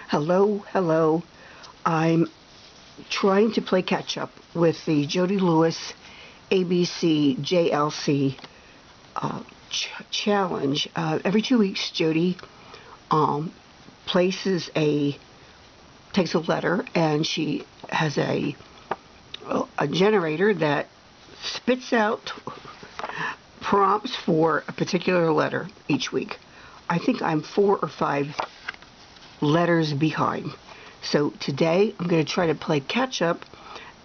Hello, hello. I'm trying to play catch up with the Jody Lewis ABC JLC challenge. Every 2 weeks, Jody um, takes a letter, and she has a generator that spits out prompts for a particular letter each week. I think I'm 4 or 5 letters behind. So today I'm going to try to play catch up,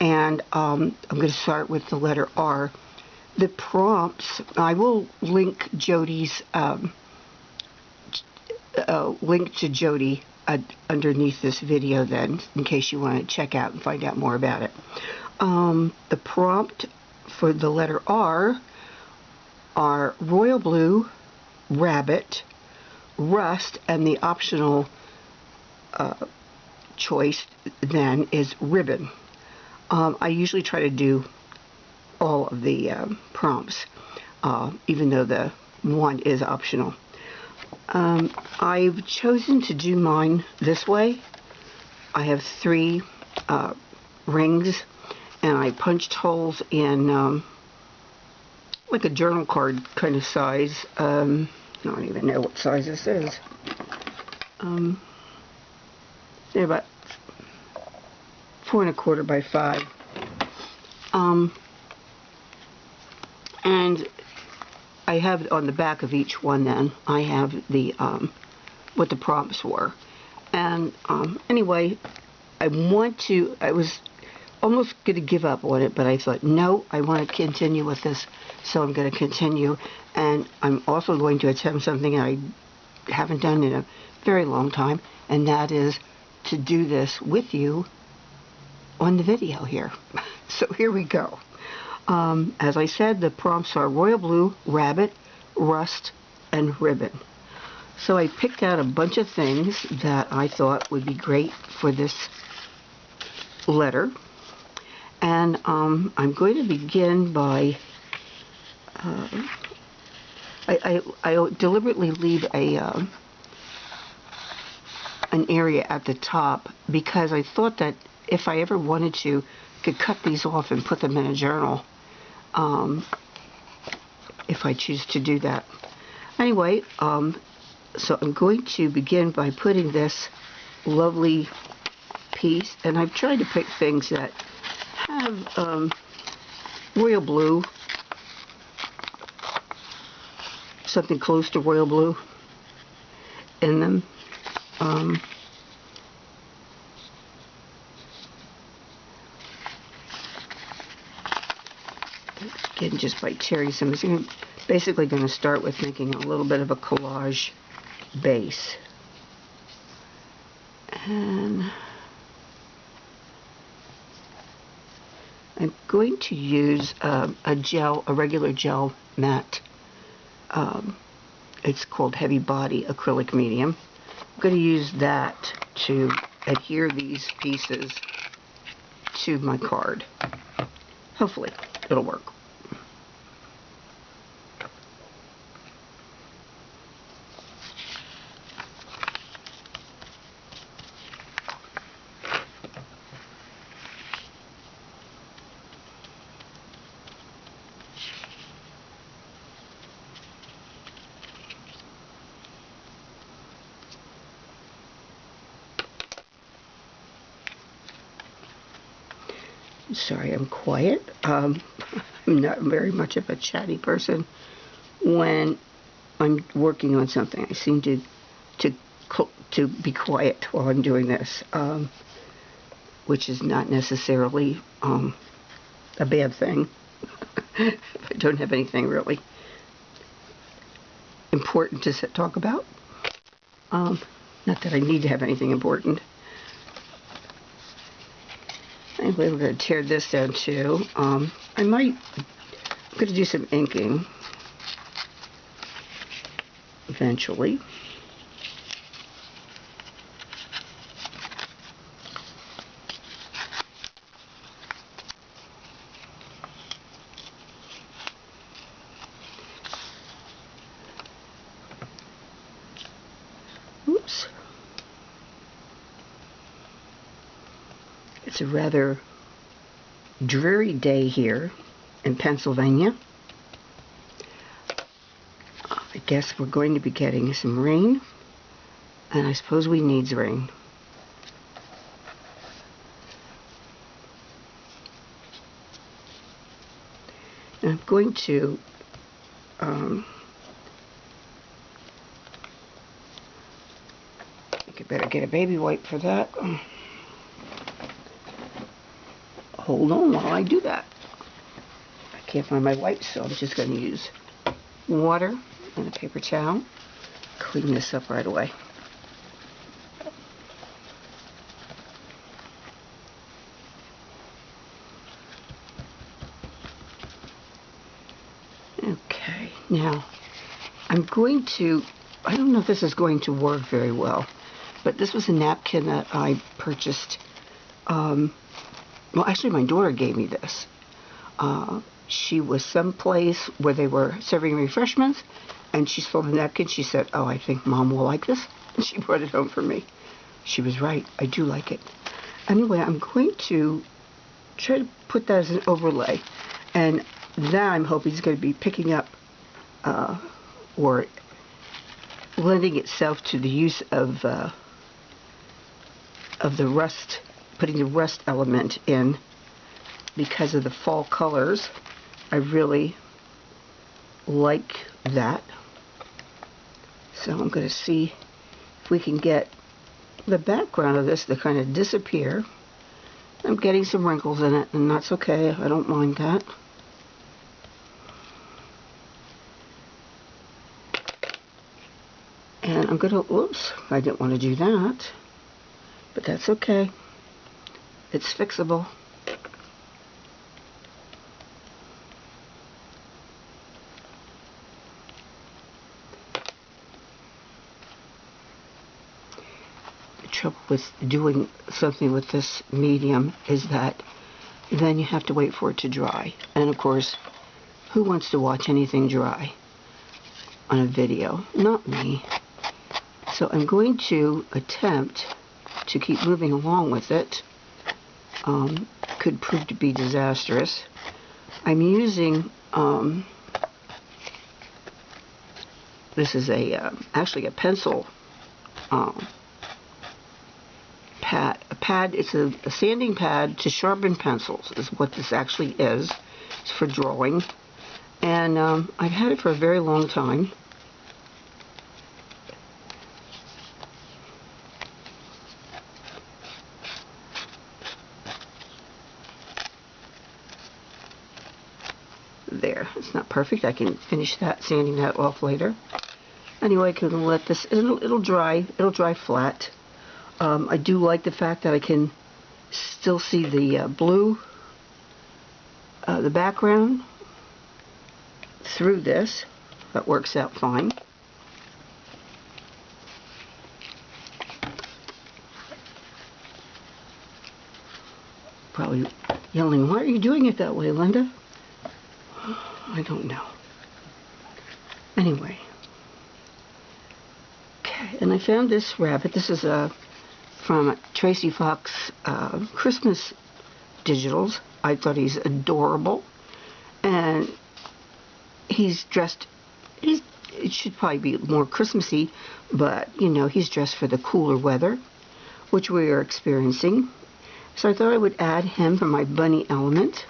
and I'm going to start with the letter R. The prompts, I will link Jody's link to Jody underneath this video then, in case you want to check out and find out more about it. The prompt for the letter R are royal blue, rabbit, rust, and the optional choice then is ribbon. I usually try to do all of the prompts, even though the one is optional. I've chosen to do mine this way. I have 3 rings, and I punched holes in like a journal card kind of size. I don't even know what size this is. They're about 4 1/4 by 5. And I have on the back of each one then, I have the what the prompts were. And anyway, I was almost going to give up on it, but I thought, no, I want to continue with this, so I'm going to continue. And I'm also going to attempt something I haven't done in a very long time, and that is to do this with you on the video here. So here we go. As I said, the prompts are royal blue, rabbit, rust, and ribbon. So I picked out a bunch of things that I thought would be great for this letter. And I'm going to begin by I deliberately leave an area at the top, because I thought that if I ever wanted to, I could cut these off and put them in a journal, if I choose to do that. Anyway, so I'm going to begin by putting this lovely piece, and I've tried to pick things that have royal blue, something close to royal blue in them. Again, just by tearing some. I'm basically going to start with making a little bit of a collage base. And I'm going to use a regular gel matte. It's called Heavy Body Acrylic Medium. I'm going to use that to adhere these pieces to my card. Hopefully it'll work. Sorry, I'm quiet. I'm not very much of a chatty person when I'm working on something. I seem to be quiet while I'm doing this, which is not necessarily a bad thing. If I don't have anything really important to talk about. Not that I need to have anything important. Anyway, we're going to tear this down too. I'm going to do some inking eventually. Oops. It's a rather dreary day here in Pennsylvania. I guess we're going to be getting some rain, and I suppose we needs rain. And I'm going to I think I better get a baby wipe for that. Hold on while I do that. I can't find my wipes, so I'm just going to use water and a paper towel. Clean this up right away. Okay, now I'm going to, I don't know if this is going to work very well, but this was a napkin that I purchased. Well, actually, my daughter gave me this. She was someplace where they were serving refreshments, and she saw the napkin. She said, "Oh, I think Mom will like this." And she brought it home for me. She was right. I do like it. Anyway, I'm going to try to put that as an overlay, and that I'm hoping is going to be picking up or lending itself to the use of the rust, putting the rust element in because of the fall colors. I really like that. So I'm going to see if we can get the background of this to kind of disappear. I'm getting some wrinkles in it, and that's okay. I don't mind that. And I'm going to, whoops, I didn't want to do that. But that's okay. It's fixable. The trouble with doing something with this medium is that then you have to wait for it to dry. And of course, who wants to watch anything dry on a video? Not me. So I'm going to attempt to keep moving along with it. Could prove to be disastrous. I'm using, this is actually a pencil pad. It's a sanding pad to sharpen pencils is what this actually is. It's for drawing. And I've had it for a very long time. There, it's not perfect. I can finish that, sanding that off later. Anyway, I can let this, it'll dry flat. I do like the fact that I can still see the blue, the background through this. That works out fine. Probably yelling, "Why are you doing it that way, Linda?" I don't know. Anyway. Okay, and I found this rabbit. This is from Tracy Fox Christmas Digitals. I thought he's adorable. And he's dressed, it should probably be more Christmassy, but, you know, he's dressed for the cooler weather, which we are experiencing. So I thought I would add him for my bunny element.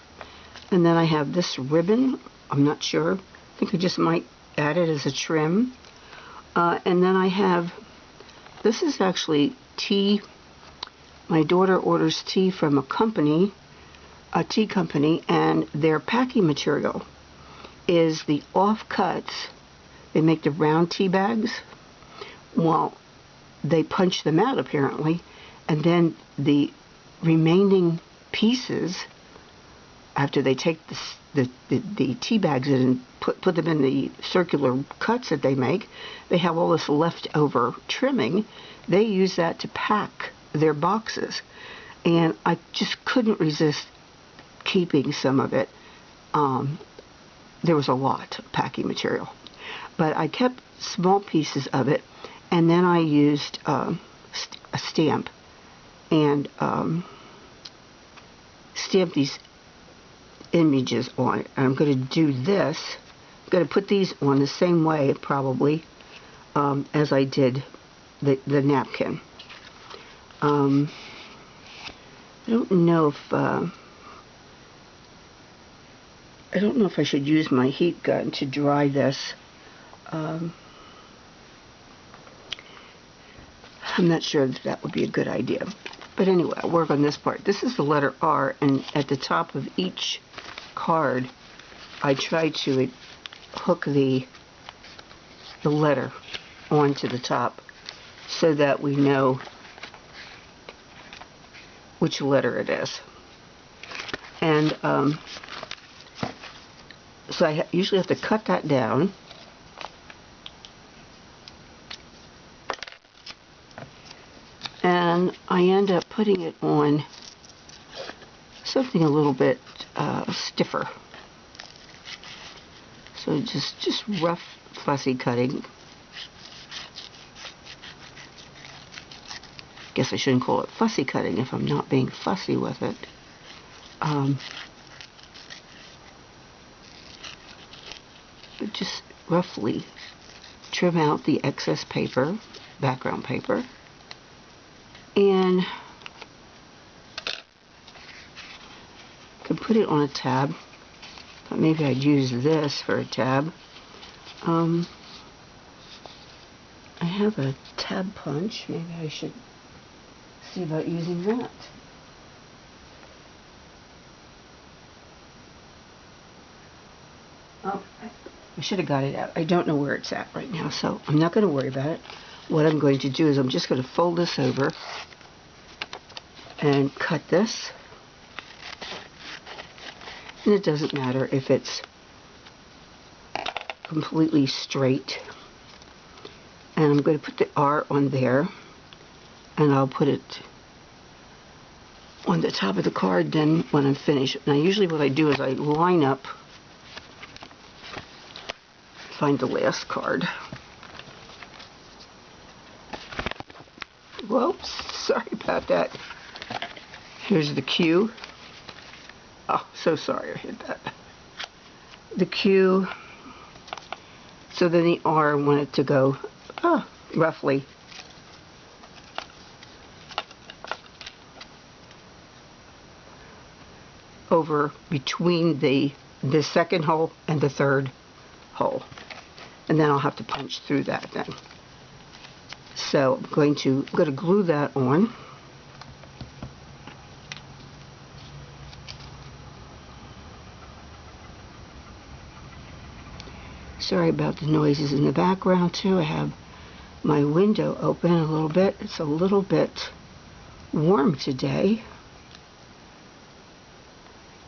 And then I have this ribbon. I'm not sure. I think I just might add it as a trim. And then I have, this is actually tea. My daughter orders tea from a company, a tea company, and their packing material is the offcuts. They make the round tea bags. Well, they punch them out apparently, and then the remaining pieces, after they take the tea bags in and put them in the circular cuts that they make, they have all this leftover trimming. They use that to pack their boxes. And I just couldn't resist keeping some of it. There was a lot of packing material. But I kept small pieces of it, and then I used a stamp and stamp these images on it. And I'm going to do this. I'm going to put these on the same way, probably, as I did the napkin. I don't know if I should use my heat gun to dry this. I'm not sure if that would be a good idea. But anyway, I'll work on this part. This is the letter R, and at the top of each card, I try to hook the letter onto the top so that we know which letter it is. And so I usually have to cut that down. And I end up putting it on something a little bit stiffer. So just rough, fussy cutting. Guess I shouldn't call it fussy cutting if I'm not being fussy with it. But just roughly trim out the excess paper, background paper, and could put it on a tab. But maybe I'd use this for a tab. I have a tab punch. Maybe I should see about using that. Oh, I should have got it out. I don't know where it's at right now, so I'm not going to worry about it. What I'm going to do is I'm just going to fold this over and cut this. And it doesn't matter if it's completely straight. And I'm going to put the R on there, and I'll put it on the top of the card then when I'm finished. Now usually what I do is I line up, find the last card. Whoops, sorry about that. Here's the Q. Oh, so sorry I hit that. The Q. So then the R, I want it to go roughly over between the second hole and the third hole. And then I'll have to punch through that then. So I'm going to glue that on. Sorry about the noises in the background too. I have my window open a little bit. It's a little bit warm today.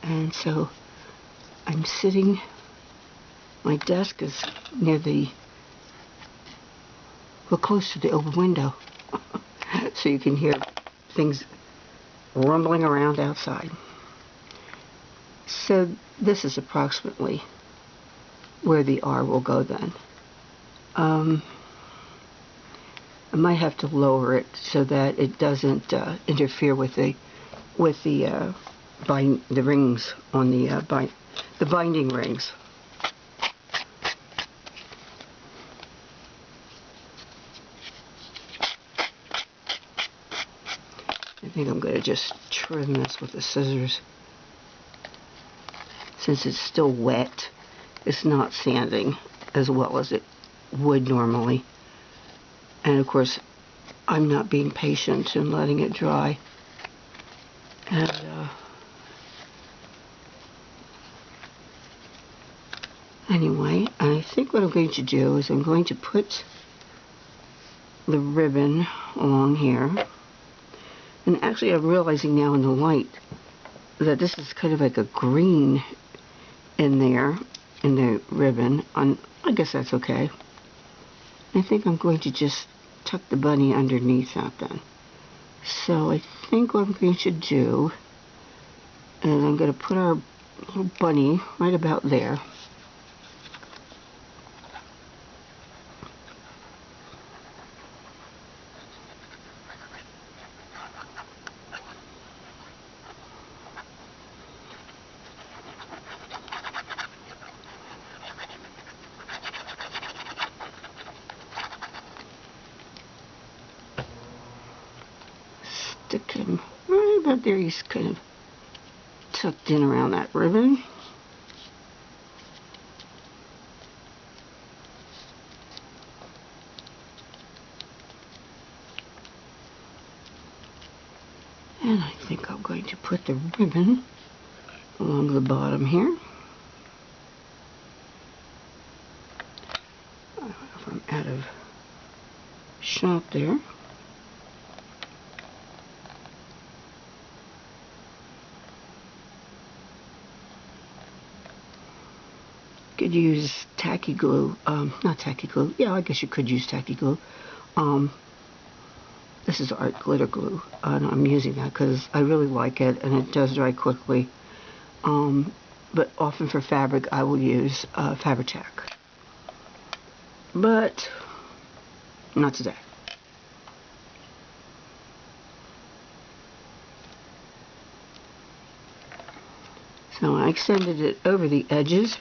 And so I'm sitting, my desk is near close to the open window. So you can hear things rumbling around outside. So this is approximately where the R will go then. I might have to lower it so that it doesn't interfere with the rings on the binding rings. I think I'm going to just trim this with the scissors. Since it's still wet, it's not sanding as well as it would normally. And of course, I'm not being patient and letting it dry. And anyway, I think what I'm going to do is I'm going to put the ribbon along here. And actually I'm realizing now in the light that this is kind of like a green in there, in the ribbon. I guess that's okay. I think I'm going to just tuck the bunny underneath that then. So I think what I'm going to do is I'm going to put our little bunny right about there. stick him right about there. He's kind of tucked in around that ribbon. And I think I'm going to put the ribbon along the bottom here. If I'm out of shot there. Could use tacky glue, not tacky glue, yeah, I guess you could use tacky glue. This is art glitter glue, and I'm using that because I really like it, and it does dry quickly. But often for fabric, I will use Fabri-Tac. But not today. So I extended it over the edges,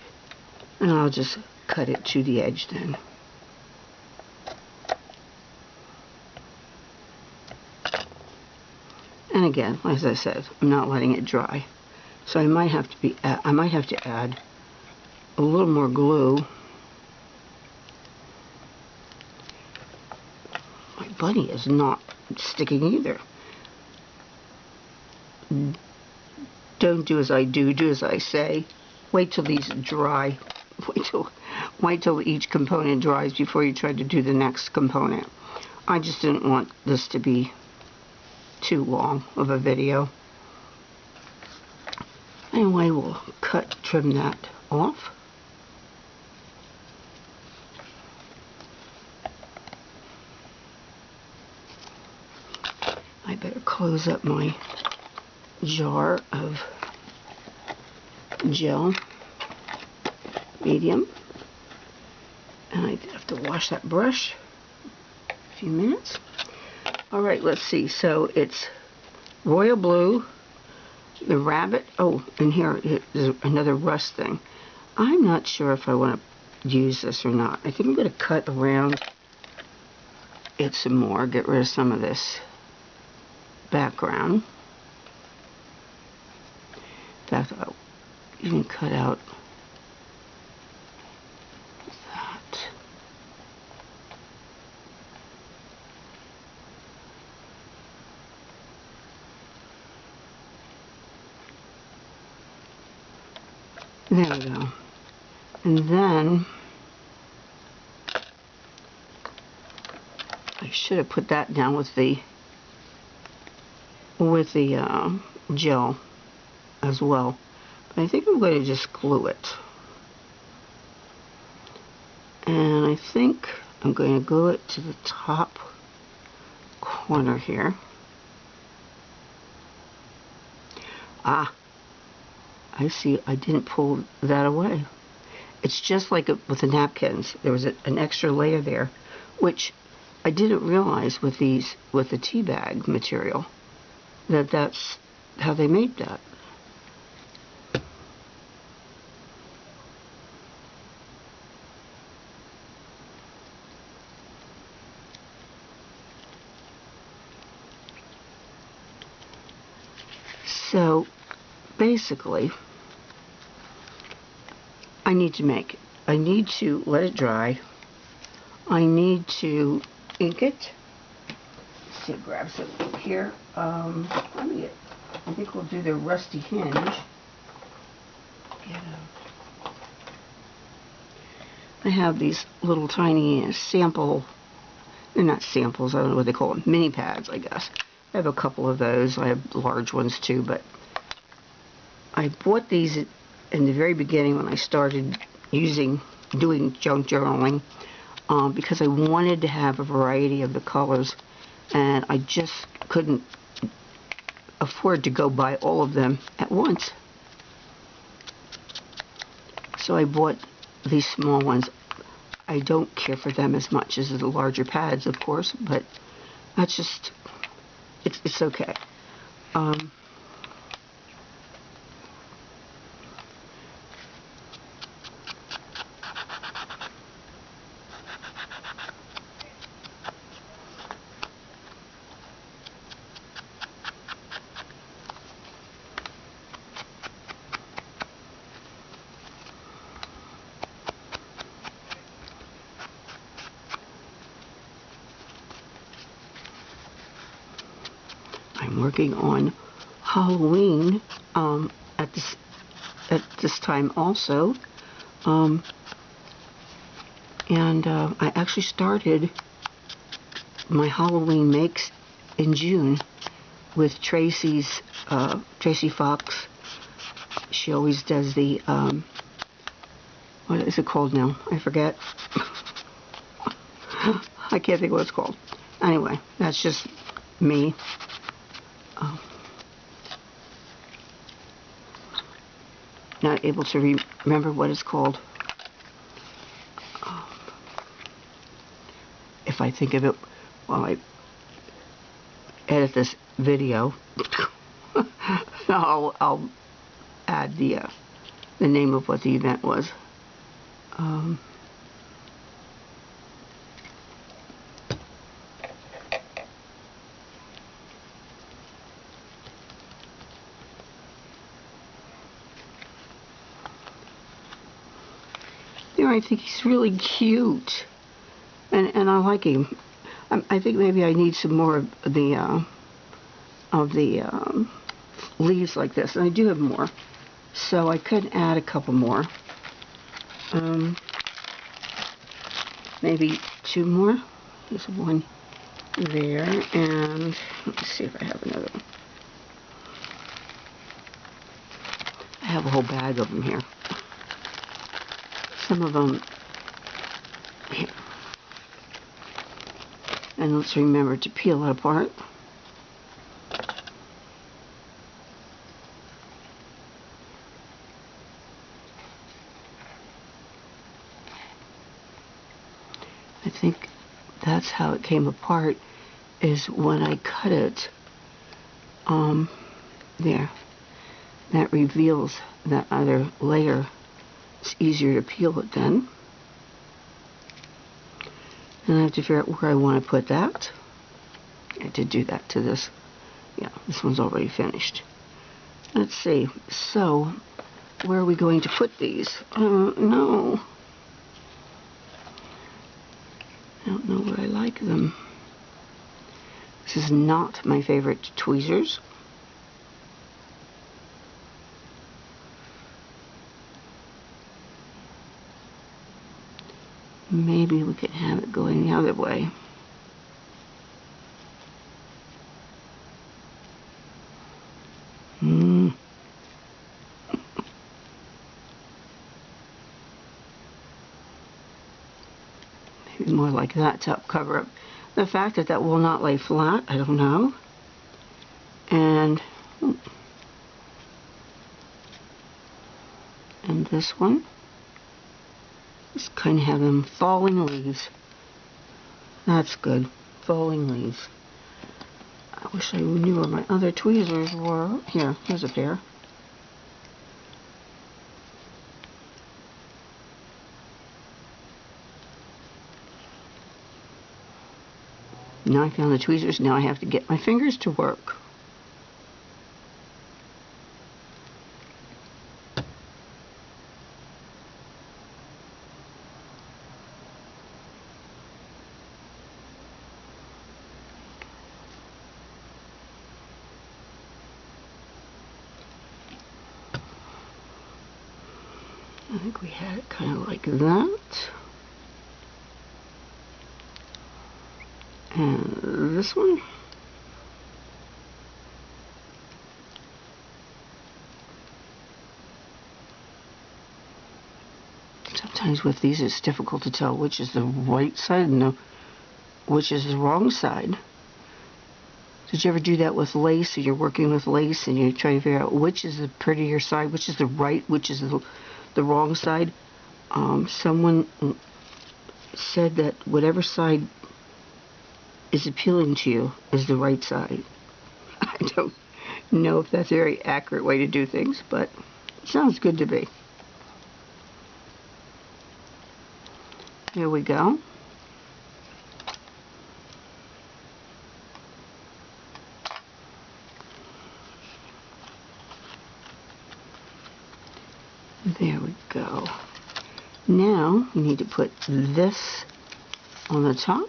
and I'll just cut it to the edge then. And again, as I said, I'm not letting it dry. So I might have to add a little more glue. My bunny is not sticking either. Don't do as I do, do as I say. Wait till these dry. Wait till each component dries before you try to do the next component. I just didn't want this to be too long of a video. Anyway, we'll trim that off. I better close up my jar of gel medium, and I have to wash that brush a few minutes. Alright, let's see. So it's royal blue, the rabbit. Oh, and here is another rust thing. I'm not sure if I want to use this or not. I think I'm going to cut around it some more, get rid of some of this background. In fact, I'll even cut out that. There we go. And then I should have put that down with the gel as well. But I think I'm going to just glue it. And I think I'm going to glue it to the top corner here. Ah, I see, I didn't pull that away. It's just like with the napkins. There was an extra layer there, which I didn't realize with the tea bag material, that's how they made that. So basically, I need to let it dry. I need to ink it. Let's see, grab some here. I think we'll do the rusty hinge. I have these little tiny sample, they're not samples, I don't know what they call them, mini pads, I guess. I have a couple of those. I have large ones too, but I bought these in the very beginning when I started doing junk journaling, because I wanted to have a variety of the colors, and I just couldn't afford to go buy all of them at once. So I bought these small ones. I don't care for them as much as the larger pads, of course, but that's just, it's okay. I'm working on Halloween at this time also. And I actually started my Halloween makes in June with Tracy Fox. She always does the, what is it called now? I forget. I can't think of what it's called. Anyway, that's just me. Not able to remember what it's called. If I think of it while I edit this video, I'll add the name of what the event was. There, I think he's really cute, and I like him. I think maybe I need some more of the leaves like this, and I do have more, so I could add a couple more. Maybe 2 more. There's one there, and let's see if I have another one. I have a whole bag of them here. Some of them here. And let's remember to peel it apart. I think that's how it came apart, is when I cut it. There. That reveals that other layer. It's easier to peel it then. And I have to figure out where I want to put that. I did do that to this. Yeah, this one's already finished. Let's see. So, where are we going to put these? No. I don't know where I like them. This is not my favorite tweezers. Maybe we could have it going the other way. Maybe more like that to cover up the fact that that will not lay flat. I don't know. And this one. Just kind of have them falling leaves. That's good. Falling leaves. I wish I knew where my other tweezers were. Here's a pair. Now I found the tweezers. Now I have to get my fingers to work. I think we had it kind of like that. And this one. Sometimes with these it's difficult to tell which is the right side and which is the wrong side. Did you ever do that with lace? Or you're working with lace and you're trying to figure out which is the prettier side, which is the right, which is the wrong side? Someone said that whatever side is appealing to you is the right side. I don't know if that's a very accurate way to do things, but it sounds good to me. Here we go. There we go. Now we need to put this on the top.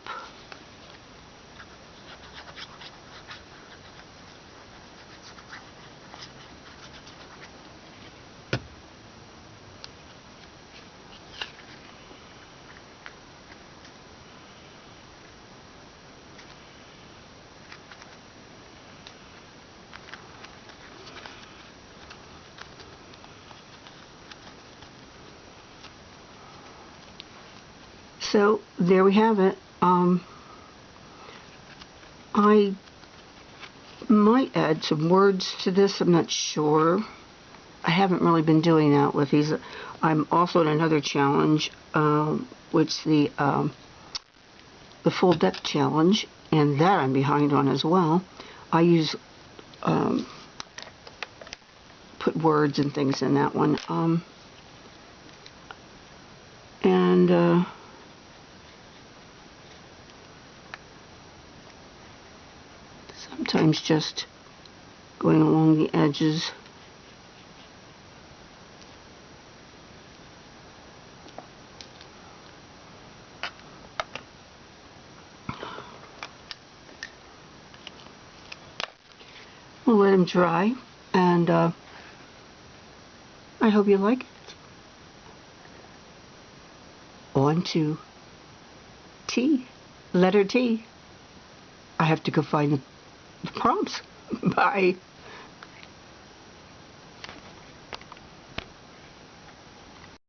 So there we have it. I might add some words to this. I'm not sure. I haven't really been doing that with these. I'm also in another challenge, which the full deck challenge, and that I'm behind on as well. I use put words and things in that one, and sometimes just going along the edges. We'll let them dry, and I hope you like it. On to T, letter T. I have to go find the prompts. Bye.